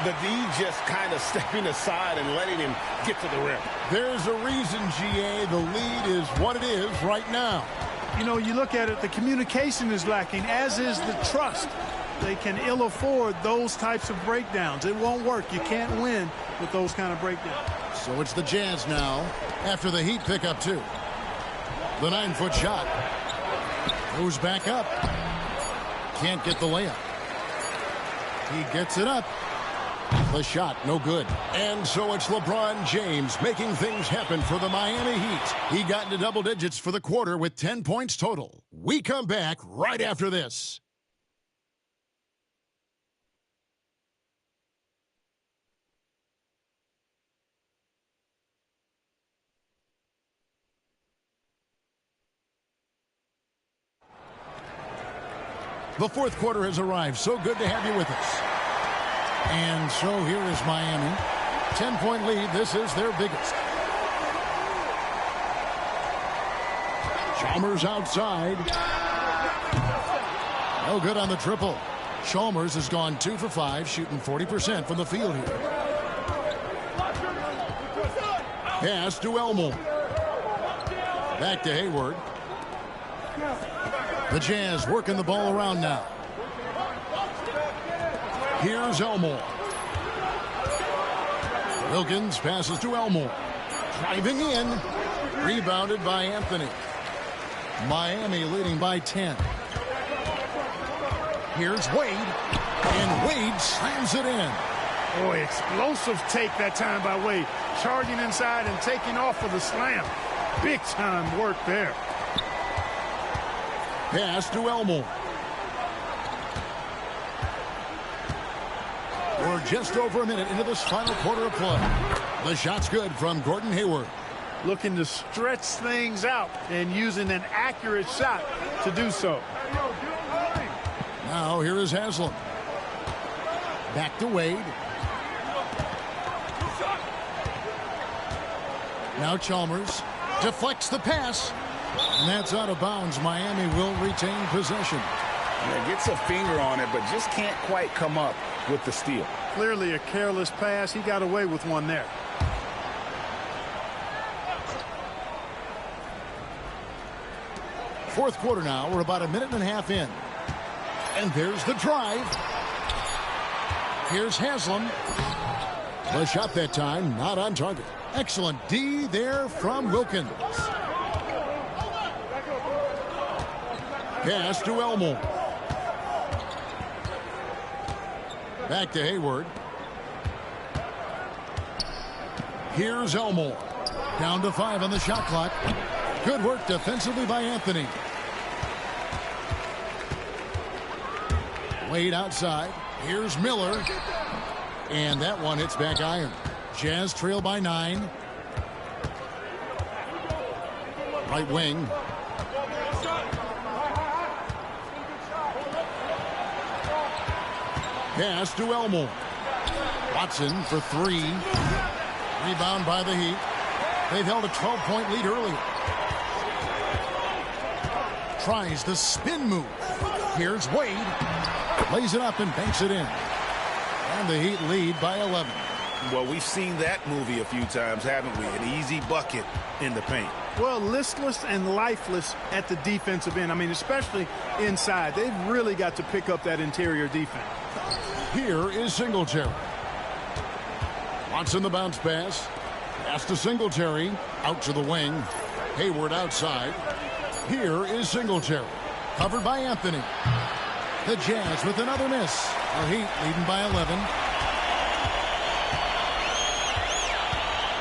The D just kind of stepping aside and letting him get to the rim. There's a reason, GA, the lead is what it is right now. You know, you look at it, the communication is lacking, as is the trust. They can ill afford those types of breakdowns. It won't work. You can't win with those kind of breakdowns. So it's the Jazz now after the Heat pick up 2. The 9-foot shot goes back up. Can't get the layup. He gets it up. The shot, no good. And so it's LeBron James making things happen for the Miami Heat. He got into double digits for the quarter with 10 points total. We come back right after this. The 4th quarter has arrived. So good to have you with us. And so here is Miami. 10-point lead. This is their biggest. Chalmers outside. No good on the triple. Chalmers has gone 2 for 5, shooting 40% from the field here. Pass to Elmore. Back to Hayward. The Jazz working the ball around now. Here's Elmore. Wilkins passes to Elmore. Driving in. Rebounded by Anthony. Miami leading by 10. Here's Wade. And Wade slams it in. Boy, explosive take that time by Wade. Charging inside and taking off for the slam. Big time work there. Pass to Elmore. We're just over a minute into this final quarter of play. The shot's good from Gordon Hayward. Looking to stretch things out and using an accurate shot to do so. Now here is Haslam. Back to Wade. Now Chalmers deflects the pass. And that's out of bounds. Miami will retain possession. Yeah, gets a finger on it, but just can't quite come up with the steal. Clearly a careless pass. He got away with one there. Fourth quarter now. We're about a minute and a half in. And there's the drive. Here's Haslam. The shot that time not on target. Excellent D there from Wilkins. Pass to Elmore. Back to Hayward. Here's Elmore. Down to 5 on the shot clock. Good work defensively by Anthony. Wade outside. Here's Miller. And that one hits back iron. Jazz trail by 9. Right wing. Pass to Elmore. Watson for 3. Rebound by the Heat. They've held a 12-point lead earlier. Tries the spin move. Here's Wade. Lays it up and banks it in. And the Heat lead by 11. Well, we've seen that movie a few times, haven't we? An easy bucket in the paint. Well, listless and lifeless at the defensive end. I mean, especially inside. They've really got to pick up that interior defense. Here is Singletary. Watson the bounce pass. Pass to Singletary. Out to the wing. Hayward outside. Here is Singletary. Covered by Anthony. The Jazz with another miss. The Heat leading by 11.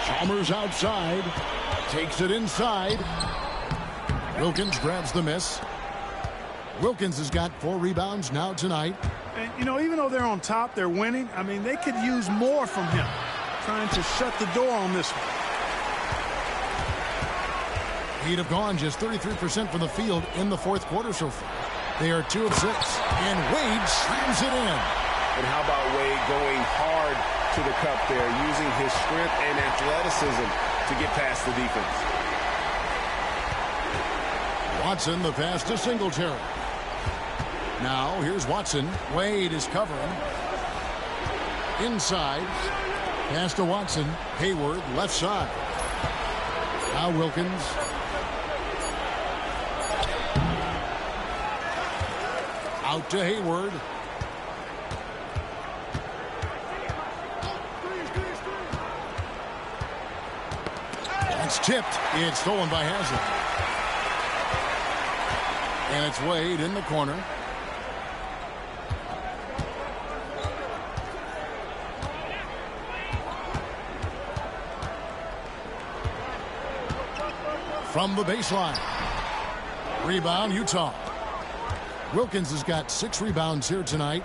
Chalmers outside. Takes it inside. Wilkins grabs the miss. Wilkins has got 4 rebounds now tonight. And, you know, even though they're on top, they're winning. I mean, they could use more from him. Trying to shut the door on this one. Heat have gone just 33% from the field in the fourth quarter so far. They are 2 of 6. And Wade slams it in. And how about Wade going hard to the cup there, using his strength and athleticism to get past the defense. Watson, the pass to Singletary. Now, here's Watson. Wade is covering. Inside. Pass to Watson. Hayward, left side. Now Wilkins. Out to Hayward. It's tipped. It's stolen by Haslam. And it's Wade in the corner. From the baseline. Rebound, Utah. Wilkins has got 6 rebounds here tonight.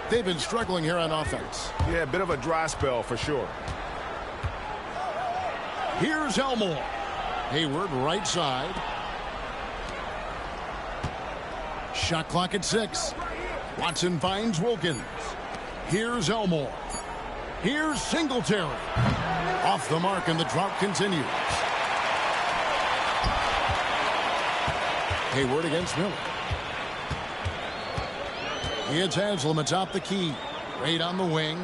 They've been struggling here on offense. Yeah, a bit of a dry spell for sure. Here's Elmore. Hayward right side. Shot clock at 6. Watson finds Wilkins. Here's Elmore. Here's Singletary. Off the mark and the drought continues. Hayward against Miller. It's Haslam atop the key. Wade on the wing.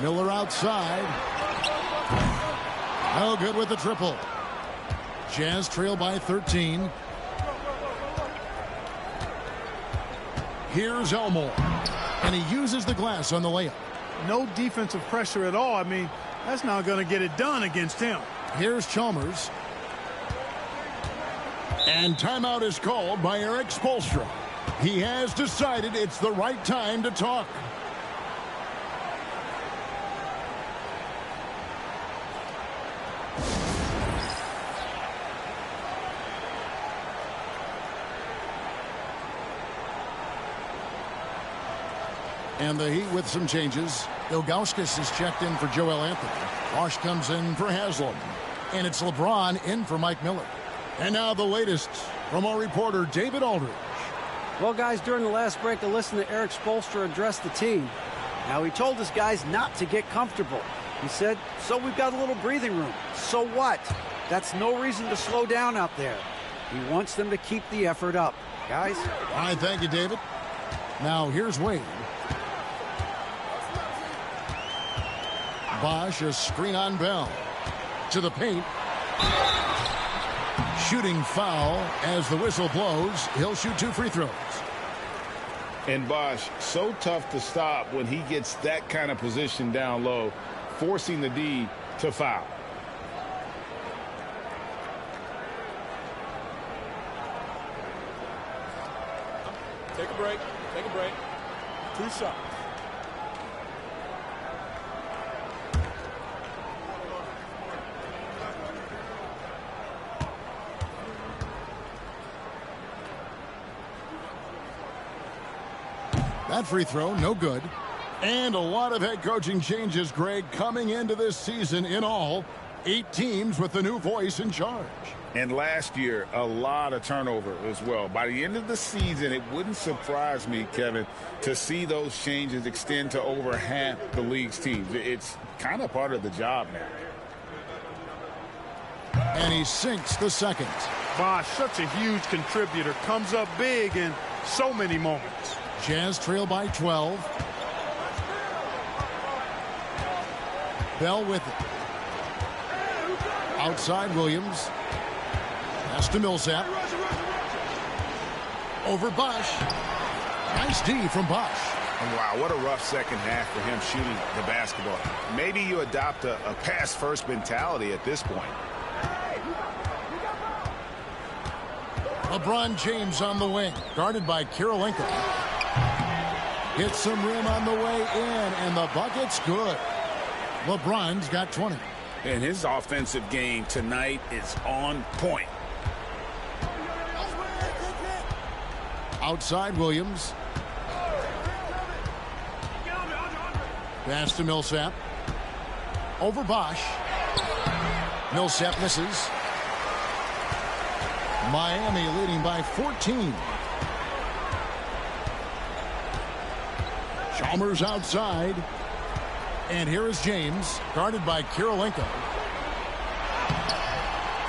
Miller outside. No good with the triple. Jazz trail by 13. Here's Elmore. And he uses the glass on the layup. No defensive pressure at all. I mean, that's not going to get it done against him. Here's Chalmers. And timeout is called by Eric Spoelstra. He has decided it's the right time to talk. And the Heat with some changes. Ilgauskas is checked in for Joel Anthony. Bosch comes in for Haslam. And it's LeBron in for Mike Miller. And now the latest from our reporter, David Aldridge. Well, guys, during the last break, I listened to Eric Spoelstra address the team. Now, he told his guys not to get comfortable. He said, so we've got a little breathing room. So what? That's no reason to slow down out there. He wants them to keep the effort up. Guys? All right, thank you, David. Now, here's Wade. Bosch, a screen on Bell. To the paint. Shooting foul as the whistle blows. He'll shoot 2 free throws. And Bosch, so tough to stop when he gets that kind of position down low, forcing the D to foul. Take a break. Take a break. 2 shots. That free throw, no good. And a lot of head coaching changes, Greg, coming into this season in all. 8 teams with the new voice in charge. And last year, a lot of turnover as well. By the end of the season, it wouldn't surprise me, Kevin, to see those changes extend to over half the league's teams. It's kind of part of the job now. And he sinks the second. Bosch, such a huge contributor, comes up big in so many moments. Jazz trail by 12. Bell with it. Outside Williams. Pass to Millsap. Over Bosch. Nice D from Bosch. Wow, what a rough second half for him shooting the basketball. Maybe you adopt a pass-first mentality at this point. LeBron James on the wing, guarded by Kirilenko. Gets some rim on the way in, and the bucket's good. LeBron's got 20. And his offensive game tonight is on point. Outside Williams. Pass to Millsap. Over Bosch. Millsap misses. Miami leading by 14. Chalmers outside. And here is James, guarded by Kirilenko.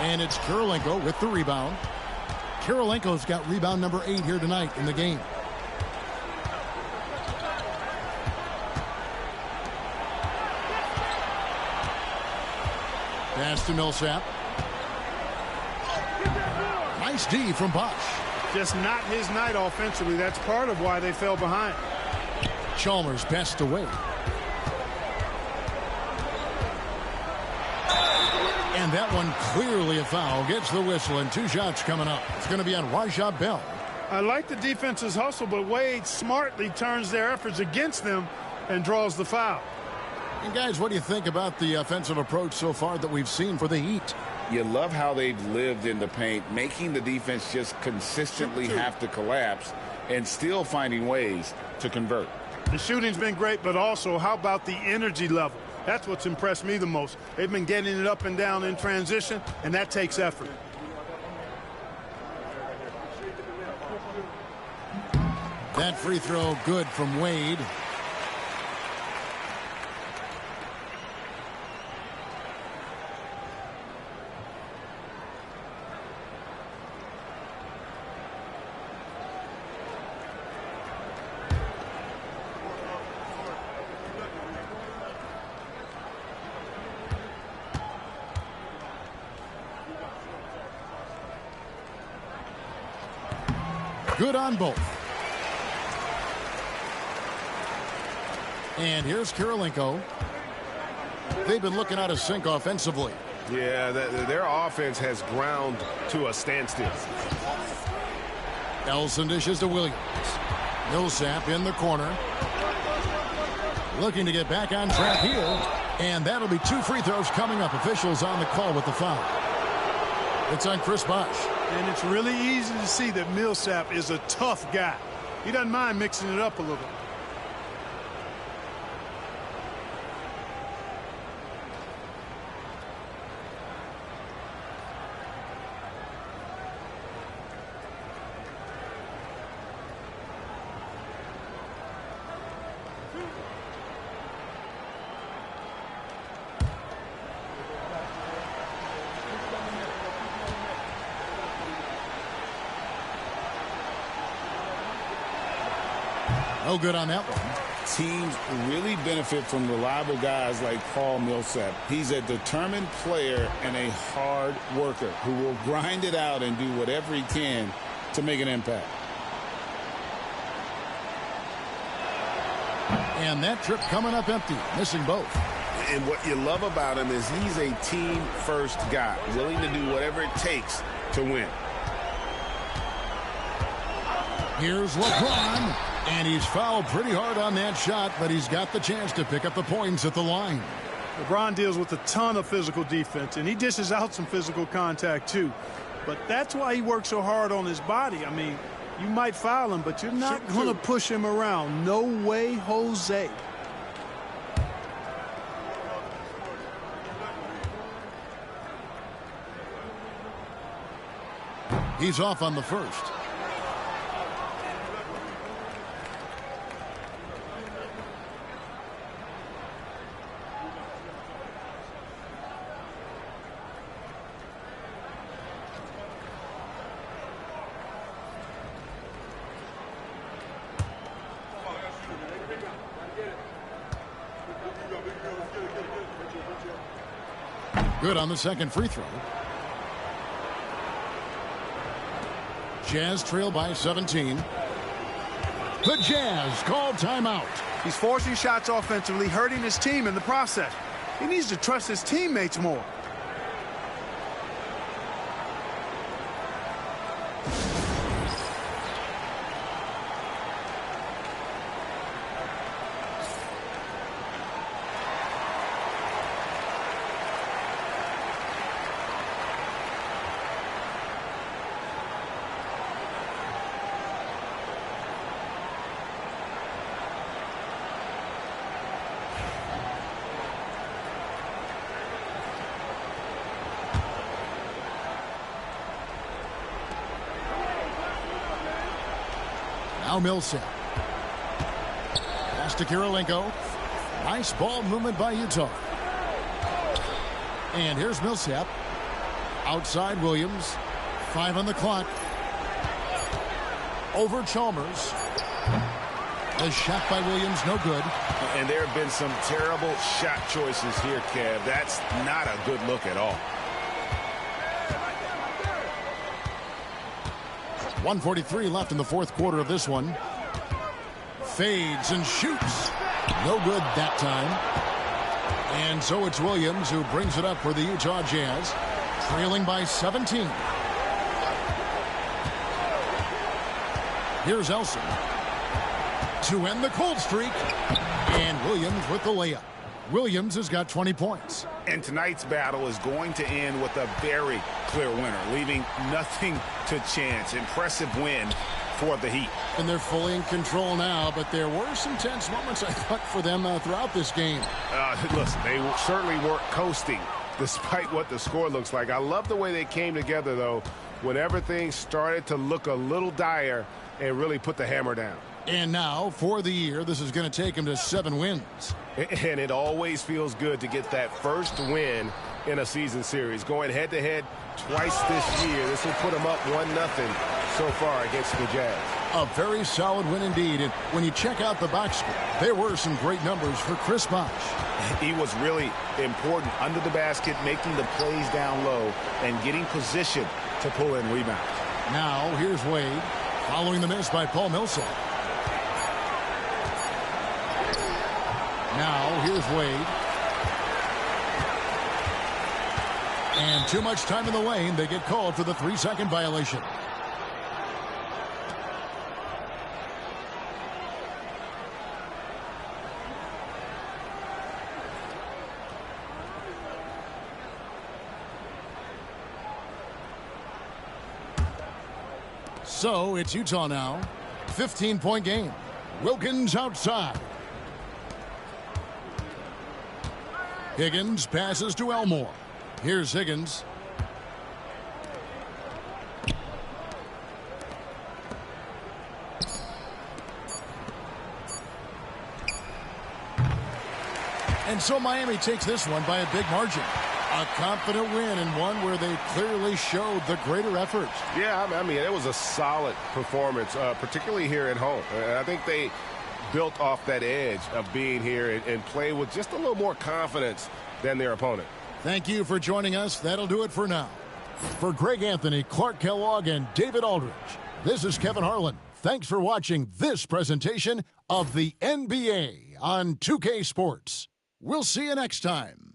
And it's Kirilenko with the rebound. Kirilenko's got rebound number 8 here tonight in the game. Pass to Millsap. Nice D from Bosch. Just not his night offensively. That's part of why they fell behind. Chalmers passed away. And that one clearly a foul. Gets the whistle, and 2 shots coming up. It's going to be on Rajah Bell. I like the defense's hustle, but Wade smartly turns their efforts against them and draws the foul. And guys, what do you think about the offensive approach so far that we've seen for the Heat? You love how they've lived in the paint, making the defense just consistently have to collapse and still finding ways to convert. The shooting's been great, but also how about the energy level? That's what's impressed me the most. They've been getting it up and down in transition, and that takes effort. That free throw good from Wade. Good on both. And here's Kirilenko. They've been looking out of sync offensively. Yeah, their offense has ground to a standstill. Elson dishes to Williams. Millsap in the corner. Looking to get back on track here. And that'll be 2 free throws coming up. Officials on the call with the foul. It's on Chris Bosch. And it's really easy to see that Millsap is a tough guy. He doesn't mind mixing it up a little. No good on that one. Teams really benefit from reliable guys like Paul Millsap. He's a determined player and a hard worker who will grind it out and do whatever he can to make an impact. And that trip coming up empty, missing both. And what you love about him is he's a team-first guy, willing to do whatever it takes to win. Here's Lebron, and he's fouled pretty hard on that shot, but he's got the chance to pick up the points at the line. LeBron deals with a ton of physical defense, and he dishes out some physical contact too. But that's why he works so hard on his body. I mean, you might foul him, but you're not going to push him around. No way, Jose. He's off on the first. Good on the second free throw. Jazz trail by 17. The Jazz call timeout. He's forcing shots offensively, hurting his team in the process. He needs to trust his teammates more. Now Millsap. Pass to Kirilenko. Nice ball movement by Utah. And here's Millsap. Outside Williams. 5 on the clock. Over Chalmers. The shot by Williams, no good. And there have been some terrible shot choices here, Kev. That's not a good look at all. 1:43 left in the fourth quarter of this one. Fades and shoots. No good that time. And so it's Williams who brings it up for the Utah Jazz, trailing by 17. Here's Elson to end the cold streak. And Williams with the layup. Williams has got 20 points. And tonight's battle is going to end with a very clear winner, leaving nothing to chance. Impressive win for the Heat. And they're fully in control now, but there were some tense moments, I thought, for them throughout this game. Listen, they certainly weren't coasting, despite what the score looks like. I love the way they came together, though, when everything started to look a little dire and really put the hammer down. And now, for the year, this is going to take him to 7 wins. And it always feels good to get that first win in a season series. Going head-to-head twice this year, this will put them up 1-0 so far against the Jazz. A very solid win indeed. And when you check out the box score, there were some great numbers for Chris Bosh. He was really important under the basket, making the plays down low and getting position to pull in rebounds. Now, here's Wade, following the miss by Paul Millsap. Now, here's Wade. And too much time in the lane. They get called for the 3-second violation. So, it's Utah now. 15-point game. Wilkins outside. Higgins passes to Elmore. Here's Higgins. And so Miami takes this one by a big margin. A confident win, and one where they clearly showed the greater effort. Yeah, I mean, it was a solid performance, particularly here at home. I think they built off that edge of being here and play with just a little more confidence than their opponent. Thank you for joining us. That'll do it for now. For Greg Anthony, Clark Kellogg, and David Aldridge, this is Kevin Harlan. Thanks for watching this presentation of the NBA on 2K Sports. We'll see you next time.